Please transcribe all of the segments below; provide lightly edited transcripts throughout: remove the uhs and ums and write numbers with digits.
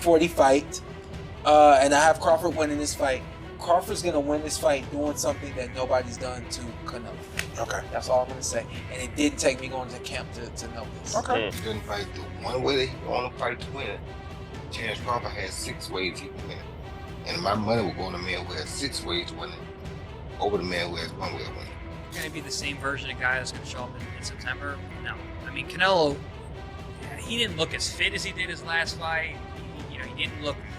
before the fight, and I have Crawford winning this fight. Crawford's gonna win this fight doing something that nobody's done to Canelo. Okay. That's all I'm gonna say. And it didn't take me going to camp to know this. Okay. He didn't fight the one way that he want to fight to win it. Terence Crawford has 6 ways he can win it. And my money will go on the man who has 6 ways to win it over the man who has 1 way to win it. Going to be the same version of guy that's going to show up in September? No. I mean, Canelo, he didn't look as fit as he did his last fight.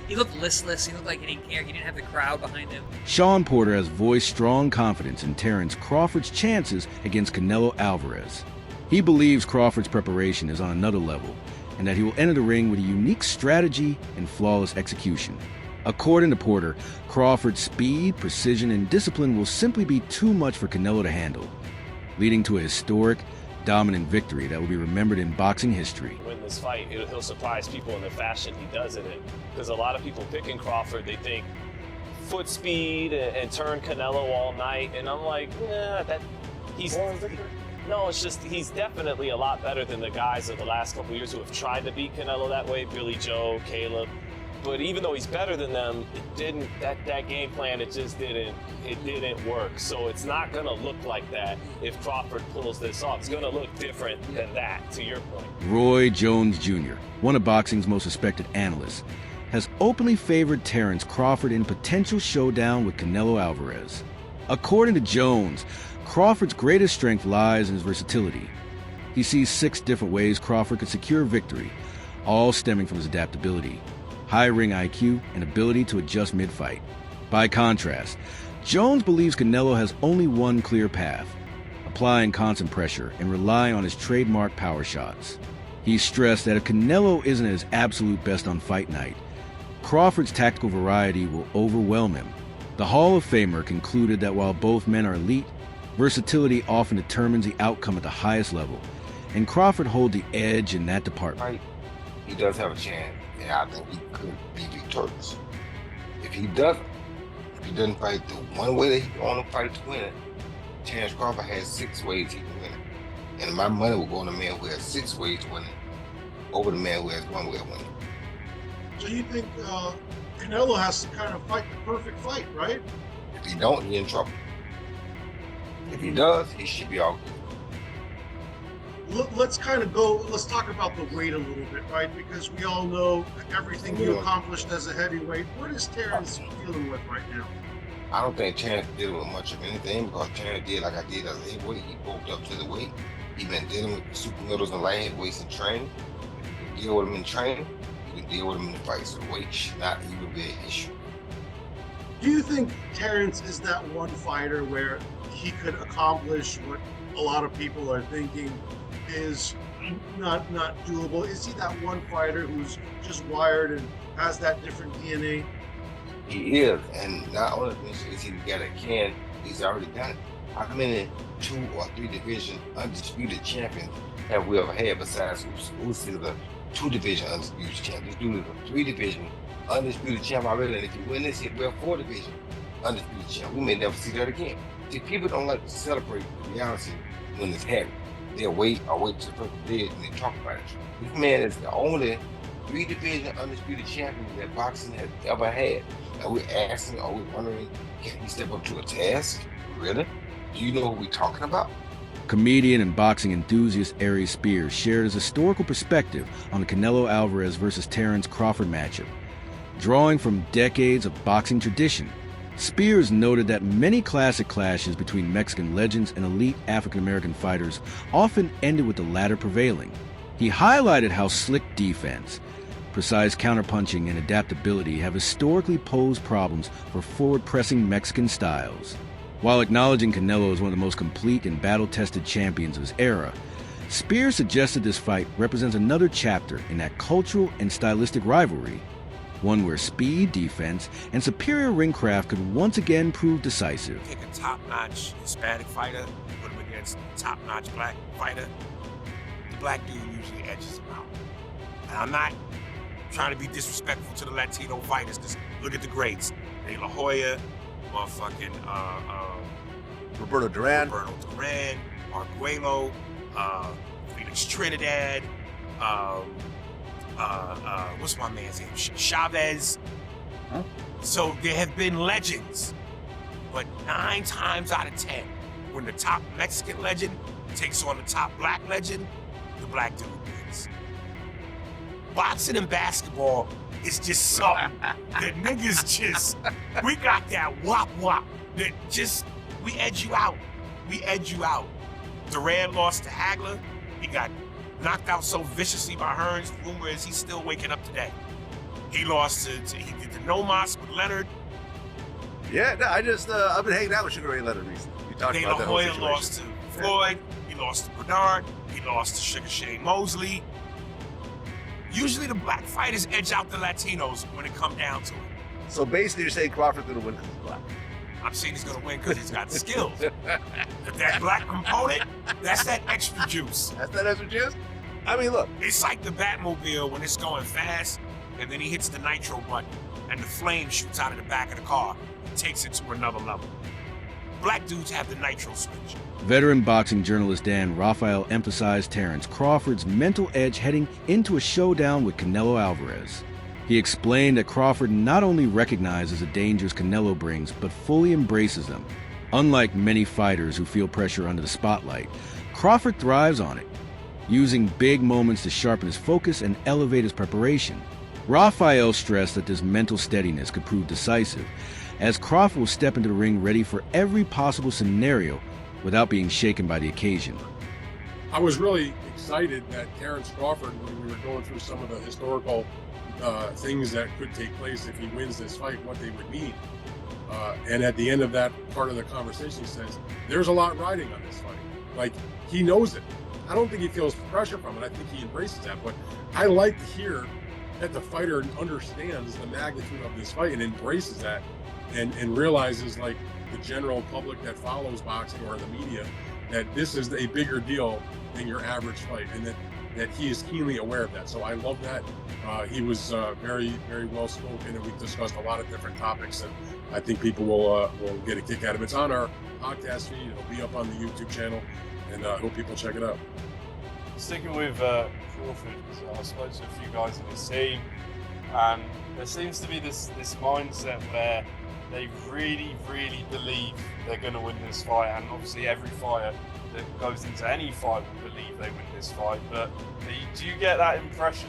He looked listless. He looked like he didn't care. He didn't have the crowd behind him. Shawn Porter has voiced strong confidence in Terence Crawford's chances against Canelo Alvarez. He believes Crawford's preparation is on another level and that he will enter the ring with a unique strategy and flawless execution. According to Porter, Crawford's speed, precision, and discipline will simply be too much for Canelo to handle, leading to a historic, dominant victory that will be remembered in boxing history. Win this fight, he'll surprise people in the fashion he does it in. Because a lot of people picking Crawford, they think foot speed and turn Canelo all night, and I'm like, no, it's just he's definitely a lot better than the guys of the last couple years who have tried to beat Canelo that way, Billy Joe, Caleb. But even though he's better than them, that game plan, it didn't work. So it's not gonna look like that if Crawford pulls this off. It's gonna look different than that, to your point. Roy Jones Jr., one of boxing's most respected analysts, has openly favored Terence Crawford in potential showdown with Canelo Alvarez. According to Jones, Crawford's greatest strength lies in his versatility. He sees 6 different ways Crawford could secure victory, all stemming from his adaptability, high ring IQ, and ability to adjust mid-fight. By contrast, Jones believes Canelo has only one clear path: applying constant pressure and relying on his trademark power shots. He stressed that if Canelo isn't at his absolute best on fight night, Crawford's tactical variety will overwhelm him. The Hall of Famer concluded that while both men are elite, versatility often determines the outcome at the highest level, and Crawford holds the edge in that department. Right. He does have a chance, and I think he could be victorious. If he doesn't fight the one way that he want to fight to win it, Terence Crawford has 6 ways he can win it. And my money will go on the man who has 6 ways to win it over the man who has 1 way to win it. So you think Canelo has to kind of fight the perfect fight, right? If he don't, he's in trouble. If he does, he should be all good. Let's talk about the weight a little bit, right? Because we all know everything you accomplished as a heavyweight. What is Terence dealing with right now? I don't think Terence dealing with much of anything, because Terence did like I did as a heavyweight. He bulked up to the weight. He's been dealing with super middles and light heavyweights in training. If you can deal with him in training, you can deal with him in the fight. So the weight should not even be an issue. Do you think Terence is that one fighter where he could accomplish what a lot of people are thinking is not doable? Is he that one fighter who's just wired and has that different DNA? He is, and not only is he the guy that can, he's already done it. How many 2 or 3 division undisputed champions have we ever had besides Usyk, the 2 division undisputed champion? This dude is a 3 division undisputed champ already, and if you win this, he'll be a 4 division undisputed champ. We may never see that again. See, people don't like to celebrate the reality when it's happening. They'll wait to the perfect day and they talk about it. This man is the only 3 division undisputed champion that boxing has ever had. And we're asking, are we wondering, can he step up to a task? Really? Do you know what we're talking about? Comedian and boxing enthusiast Aries Spears shared his historical perspective on the Canelo Alvarez versus Terence Crawford matchup. Drawing from decades of boxing tradition, Spears noted that many classic clashes between Mexican legends and elite African-American fighters often ended with the latter prevailing. He highlighted how slick defense, precise counterpunching, and adaptability have historically posed problems for forward-pressing Mexican styles. While acknowledging Canelo as one of the most complete and battle-tested champions of his era, Spears suggested this fight represents another chapter in that cultural and stylistic rivalry, one where speed, defense, and superior ring craft could once again prove decisive. Take a top-notch Hispanic fighter, put him against a top-notch black fighter, the black dude usually edges him out. And I'm not trying to be disrespectful to the Latino fighters, because look at the greats. De La Hoya, motherfucking Roberto Duran, Arguello, Felix Trinidad, what's my man's name? Chavez. Huh? So there have been legends, but 9 times out of 10, when the top Mexican legend takes on the top black legend, the black dude wins. Boxing and basketball is just something that niggas just, we got that wop wop that just, we edge you out. We edge you out. Duran lost to Hagler. He got knocked out so viciously by Hearns. Rumor is he's still waking up today. He lost he did the no mas with Leonard. Yeah, no, I've been hanging out with Sugar Ray Leonard recently. We talked De about La that whole Hoya situation. lost to Floyd. He lost to Bernard. He lost to Sugar Shane Mosley. Usually the black fighters edge out the Latinos when it come down to it. So basically, you're saying Crawford's gonna win because he's black. I'm saying he's gonna win because he's got the skills. But that black component, that's that extra juice. That's that extra juice. I mean, look. It's like the Batmobile when it's going fast, and then he hits the nitro button, and the flame shoots out of the back of the car and takes it to another level. Black dudes have the nitro switch. Veteran boxing journalist Dan Raphael emphasized Terence Crawford's mental edge heading into a showdown with Canelo Alvarez. He explained that Crawford not only recognizes the dangers Canelo brings, but fully embraces them. Unlike many fighters who feel pressure under the spotlight, Crawford thrives on it, using big moments to sharpen his focus and elevate his preparation. Raphael stressed that this mental steadiness could prove decisive, as Crawford will step into the ring ready for every possible scenario without being shaken by the occasion. I was really excited that Terence Crawford, when we were going through some of the historical things that could take place if he wins this fight, what they would mean. And at the end of that part of the conversation, he says, there's a lot riding on this fight. Like, he knows it. I don't think he feels pressure from it. I think he embraces that. But I like to hear that the fighter understands the magnitude of this fight and embraces that and realizes, like the general public that follows boxing or the media, that this is a bigger deal than your average fight, and that he is keenly aware of that. So I love that. He was very, very well spoken, and we discussed a lot of different topics, and I think people will get a kick out of it. It's on our podcast feed. It'll be up on the YouTube channel, and I hope people check it out. Sticking with Crawford, I spoke to a few guys in his team, and there seems to be this mindset where they really, really believe they're going to win this fight, and obviously every fighter that goes into any fight will believe they win this fight, but do you get that impression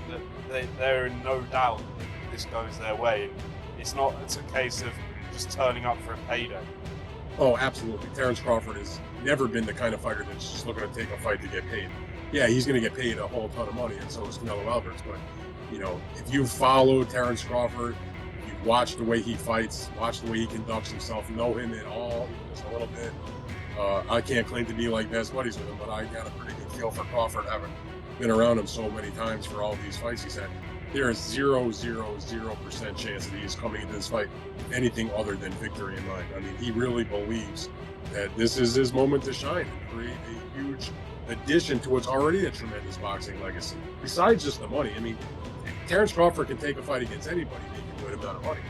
that they're in no doubt that this goes their way? It's a case of just turning up for a payday. Oh, absolutely. Terence Crawford has never been the kind of fighter that's just looking to take a fight to get paid. Yeah, he's going to get paid a whole ton of money, and so is Canelo Alvarez. But, you know, if you follow Terence Crawford, you've watched the way he fights, watched the way he conducts himself, know him at all, even just a little bit. I can't claim to be like best buddies with him, but I got a pretty good feel for Crawford, having been around him so many times for all these fights he's had. There is 0.000% chance that he is coming into this fight with anything other than victory in mind. I mean, he really believes that this is his moment to shine and create a huge addition to what's already a tremendous boxing legacy. Besides just the money, I mean, Terence Crawford can take a fight against anybody making a good amount of money.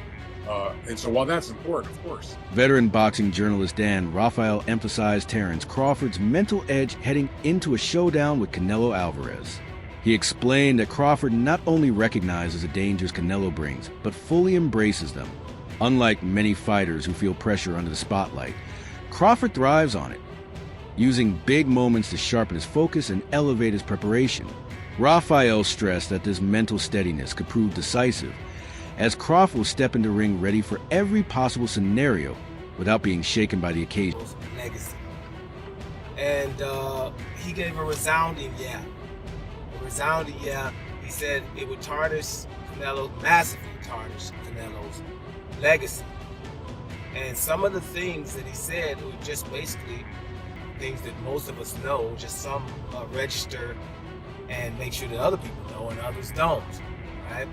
And so while that's important, of course. Veteran boxing journalist Dan Raphael emphasized Terence Crawford's mental edge heading into a showdown with Canelo Alvarez. He explained that Crawford not only recognizes the dangers Canelo brings, but fully embraces them. Unlike many fighters who feel pressure under the spotlight, Crawford thrives on it, using big moments to sharpen his focus and elevate his preparation. Raphael stressed that this mental steadiness could prove decisive, as Crawford will step into the ring ready for every possible scenario without being shaken by the occasion. Legacy. And he gave a resounding yeah. A resounding yeah. He said it would tarnish Canelo, massively tarnish Canelo's legacy. And some of the things that he said were just basically things that most of us know, just some register and make sure that other people know and others don't, right?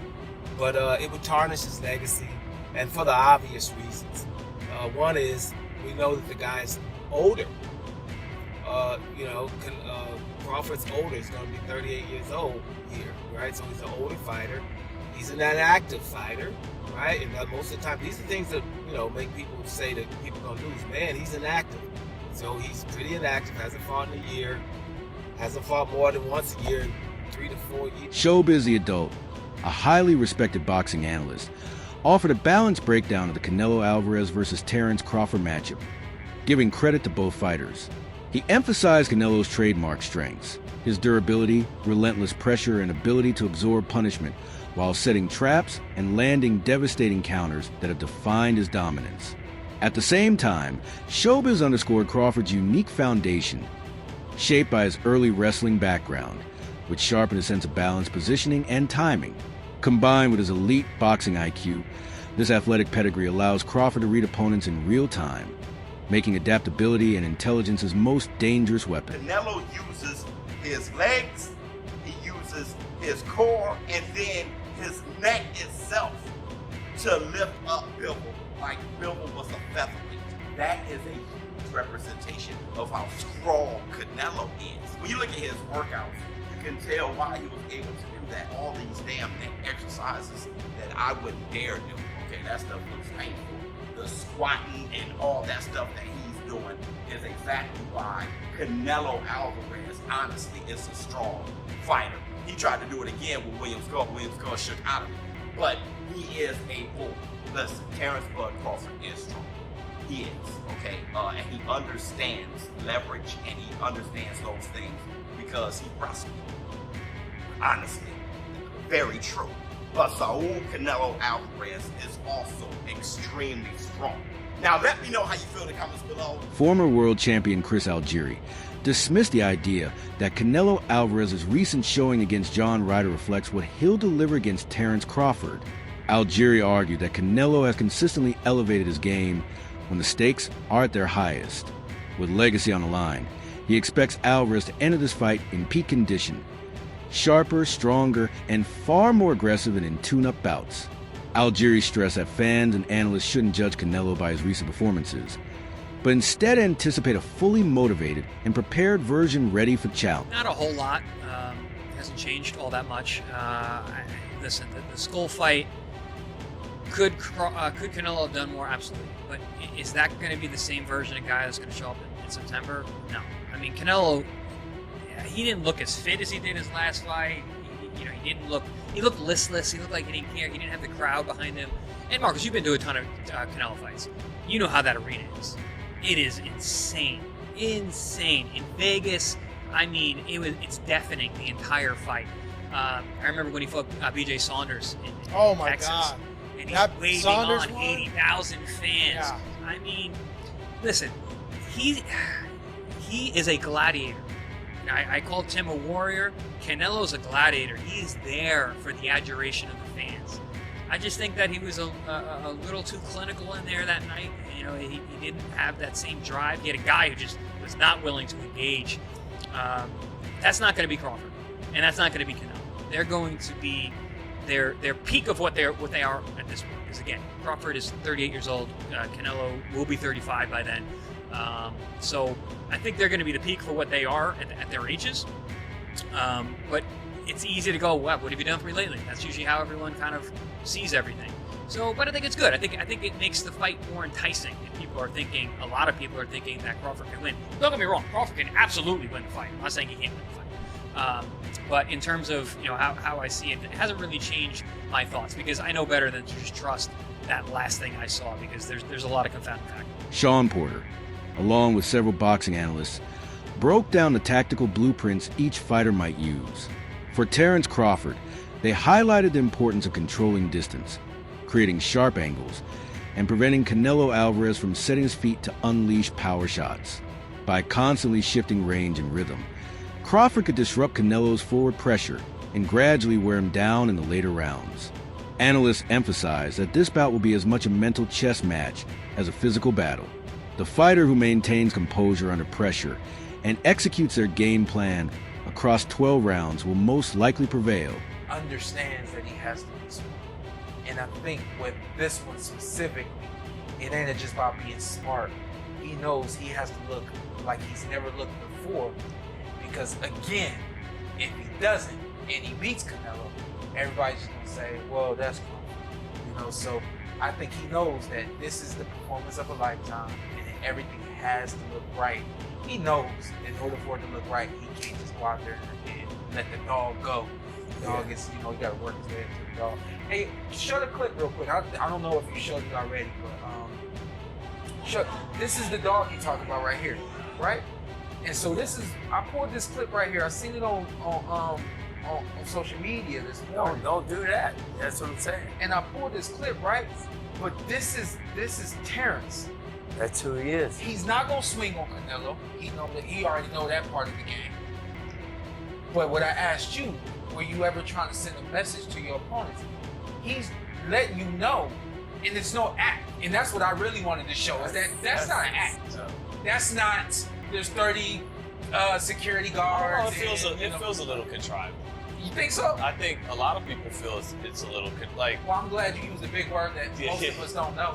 But it would tarnish his legacy, and for the obvious reasons. One is, we know that the guy's older. Crawford's older. He's going to be 38 years old here, right? So he's an older fighter. He's an inactive fighter, right? And most of the time, these are things that, make people say that people don't lose. Man, he's inactive. So he's pretty inactive, hasn't fought in a year, hasn't fought more than once a year in 3 to 4 years. Showbiz the Adult, a highly respected boxing analyst, offered a balanced breakdown of the Canelo Alvarez versus Terence Crawford matchup, giving credit to both fighters. He emphasized Canelo's trademark strengths, his durability, relentless pressure, and ability to absorb punishment while setting traps and landing devastating counters that have defined his dominance. At the same time, Showbiz underscored Crawford's unique foundation, shaped by his early wrestling background, which sharpened his sense of balance, positioning, and timing. Combined with his elite boxing IQ, this athletic pedigree allows Crawford to read opponents in real time, making adaptability and intelligence his most dangerous weapon. Canelo uses his legs, he uses his core, and then his neck itself to lift up Bivol like Bivol was a featherweight. That is a huge representation of how strong Canelo is. When you look at his workouts, you can tell why he was able to do that. All these damn neck exercises that I wouldn't dare do. Okay, that stuff looks painful. The squatting and all that stuff that he's doing is exactly why Canelo Alvarez, honestly, is a strong fighter. He tried to do it again with William Skull. William Skull shook out of it. But he is a bull. Listen, Terence Bud Crawford is strong. He is, okay? And he understands leverage and he understands those things because he wrestled. Honestly, very true. But Saul Canelo Alvarez is also extremely strong. Now let me know how you feel in the comments below. Former world champion Chris Algieri dismissed the idea that Canelo Alvarez's recent showing against John Ryder reflects what he'll deliver against Terence Crawford. Algieri argued that Canelo has consistently elevated his game when the stakes are at their highest. With legacy on the line, he expects Alvarez to enter this fight in peak condition, sharper, stronger, and far more aggressive than in tune-up bouts. Algieri stressed that fans and analysts shouldn't judge Canelo by his recent performances, but instead anticipate a fully motivated and prepared version ready for challenge. Not a whole lot. Hasn't changed all that much. Listen, the Skull fight, could Canelo have done more? Absolutely. But is that going to be the same version of guy that's going to show up in September? No. I mean, Canelo, he didn't look as fit as he did his last fight. He looked listless. He looked like he didn't care. He didn't have the crowd behind him. And Marcus, you've been to a ton of Canelo fights. You know how that arena is. It is insane. Insane. In Vegas, I mean, it's deafening the entire fight. I remember when he fought BJ Saunders in Texas. God. And he's waving on 80,000 fans. Yeah. I mean, listen, he is a gladiator. I called Tim a warrior. Canelo's a gladiator. He is there for the adoration of the fans. I just think that he was a little too clinical in there that night. You know, he didn't have that same drive. He had a guy who just was not willing to engage. That's not going to be Crawford, and that's not going to be Canelo. They're going to be their peak of what they are at this point. Because again, Crawford is 38 years old. Canelo will be 35 by then. So I think they're going to be the peak for what they are at their ages. But it's easy to go, what have you done for me lately? That's usually how everyone kind of sees everything. So, but I think it's good. I think it makes the fight more enticing. And a lot of people are thinking that Crawford can win. Don't get me wrong, Crawford can absolutely win the fight. I'm not saying he can't win the fight. But in terms of how I see it, it hasn't really changed my thoughts because I know better than to just trust that last thing I saw because there's a lot of confounding factors. Shawn Porter, along with several boxing analysts, broke down the tactical blueprints each fighter might use. For Terence Crawford, they highlighted the importance of controlling distance, creating sharp angles, and preventing Canelo Alvarez from setting his feet to unleash power shots. By constantly shifting range and rhythm, Crawford could disrupt Canelo's forward pressure and gradually wear him down in the later rounds. Analysts emphasize that this bout will be as much a mental chess match as a physical battle. The fighter who maintains composure under pressure and executes their game plan across 12 rounds will most likely prevail. Understands that he has to be smart. And I think with this one specifically, it ain't just about being smart. He knows he has to look like he's never looked before. Because again, if he doesn't and he beats Canelo, everybody's just gonna say, well, that's Crawford. So I think he knows that this is the performance of a lifetime and everything has to look right. He knows in order for it to look right, he can't just go out there and let the dog go. The dog is, you got to work his way into the dog. Hey, show the clip real quick. I don't know if you showed it already, but this is the dog you're talking about right here, right? And so I pulled this clip right here. I seen it on social media this morning. Don't do that. That's what I'm saying. And I pulled this clip, right? But this is Terence. That's who he is. He's not gonna swing on Canelo. He already know that part of the game. But what I asked you, were you ever trying to send a message to your opponents? He's letting you know, and it's no act. And that's what I really wanted to show, is that's not an act. That's not, there's 30 security guards. It feels a little contrived. You think so? I think a lot of people feel it's a little like. Well, I'm glad you used a big word that most of us don't know.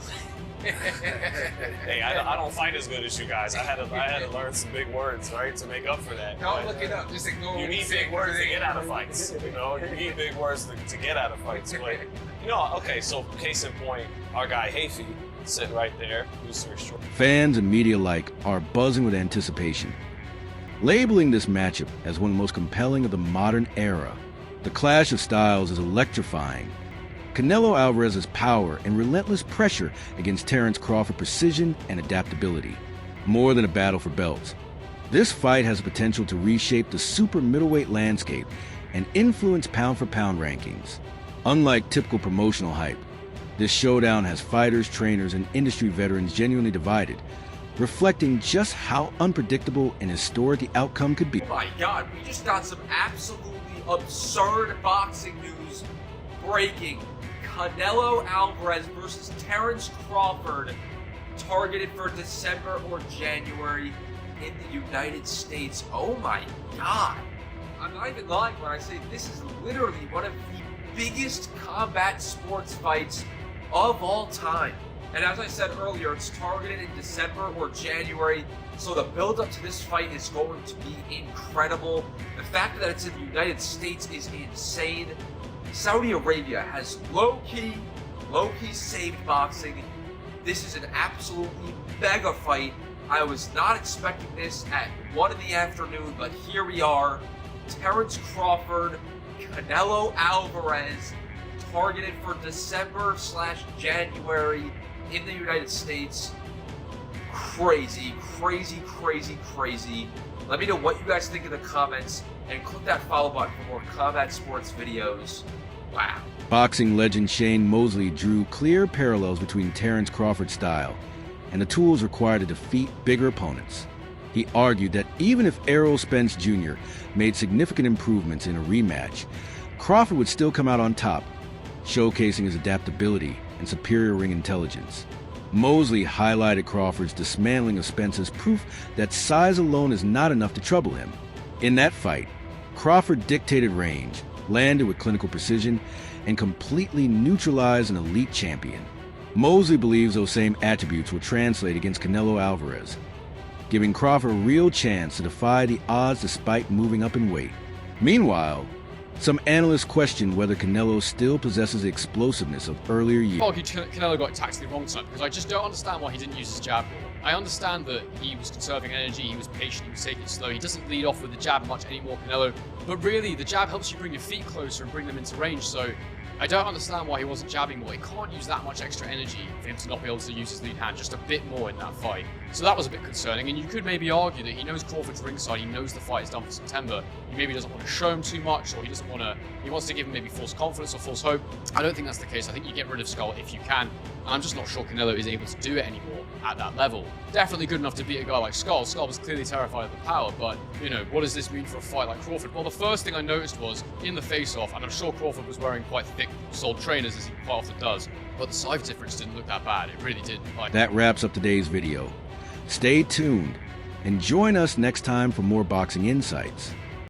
Hey, I don't fight as good as you guys. I had to learn some big words, right, to make up for that. Don't look it up. Just ignore. You need big words to get out of fights. You need big words to get out of fights. But okay. So case in point, our guy Hafey sitting right there, who's very short. Fans and media alike are buzzing with anticipation, labeling this matchup as one of the most compelling of the modern era. The clash of styles is electrifying. Canelo Alvarez's power and relentless pressure against Terence Crawford's precision and adaptability. More than a battle for belts, this fight has the potential to reshape the super middleweight landscape and influence pound-for-pound rankings. Unlike typical promotional hype, this showdown has fighters, trainers, and industry veterans genuinely divided, reflecting just how unpredictable and historic the outcome could be. Oh my God, we just got some absolutely absurd boxing news breaking. Canelo Alvarez versus Terence Crawford, targeted for December or January in the United States. Oh my God. I'm not even lying when I say this is literally one of the biggest combat sports fights of all time. And as I said earlier, it's targeted in December or January, so the build-up to this fight is going to be incredible. The fact that it's in the United States is insane. Saudi Arabia has low-key saved boxing. This is an absolutely mega fight. I was not expecting this at 1 in the afternoon, but here we are. Terence Crawford, Canelo Alvarez, targeted for December/January in the United States. Crazy. Let me know what you guys think in the comments, and click that follow button for more combat sports videos. Wow. Boxing legend Shane Mosley drew clear parallels between Terence Crawford's style and the tools required to defeat bigger opponents. He argued that even if Errol Spence Jr. made significant improvements in a rematch, Crawford would still come out on top, showcasing his adaptability and superior ring intelligence. Mosley highlighted Crawford's dismantling of Spence as proof that size alone is not enough to trouble him. In that fight, Crawford dictated range, landed with clinical precision, and completely neutralized an elite champion. Mosley believes those same attributes will translate against Canelo Alvarez, giving Crawford a real chance to defy the odds despite moving up in weight. Meanwhile, some analysts question whether Canelo still possesses the explosiveness of earlier years. Canelo got tactically wrong tonight because I just don't understand why he didn't use his jab more. I understand that he was conserving energy, he was patient, he was taking it slow. He doesn't lead off with the jab much anymore, Canelo. But really, the jab helps you bring your feet closer and bring them into range, so I don't understand why he wasn't jabbing more. He can't use that much extra energy for him to not be able to use his lead hand just a bit more in that fight. So that was a bit concerning, and you could maybe argue that he knows Crawford's ringside, he knows the fight is done for September. He maybe doesn't want to show him too much, or he wants to give him maybe false confidence or false hope. I don't think that's the case. I think you get rid of Skull if you can, and I'm just not sure Canelo is able to do it anymore at that level. Definitely good enough to beat a guy like Skull. Skull was clearly terrified of the power, but, what does this mean for a fight like Crawford? Well, the first thing I noticed was, in the face-off, and I'm sure Crawford was wearing quite thick-soled trainers, as he quite often does, but the size difference didn't look that bad. It really didn't. That wraps up today's video. Stay tuned and join us next time for more boxing insights.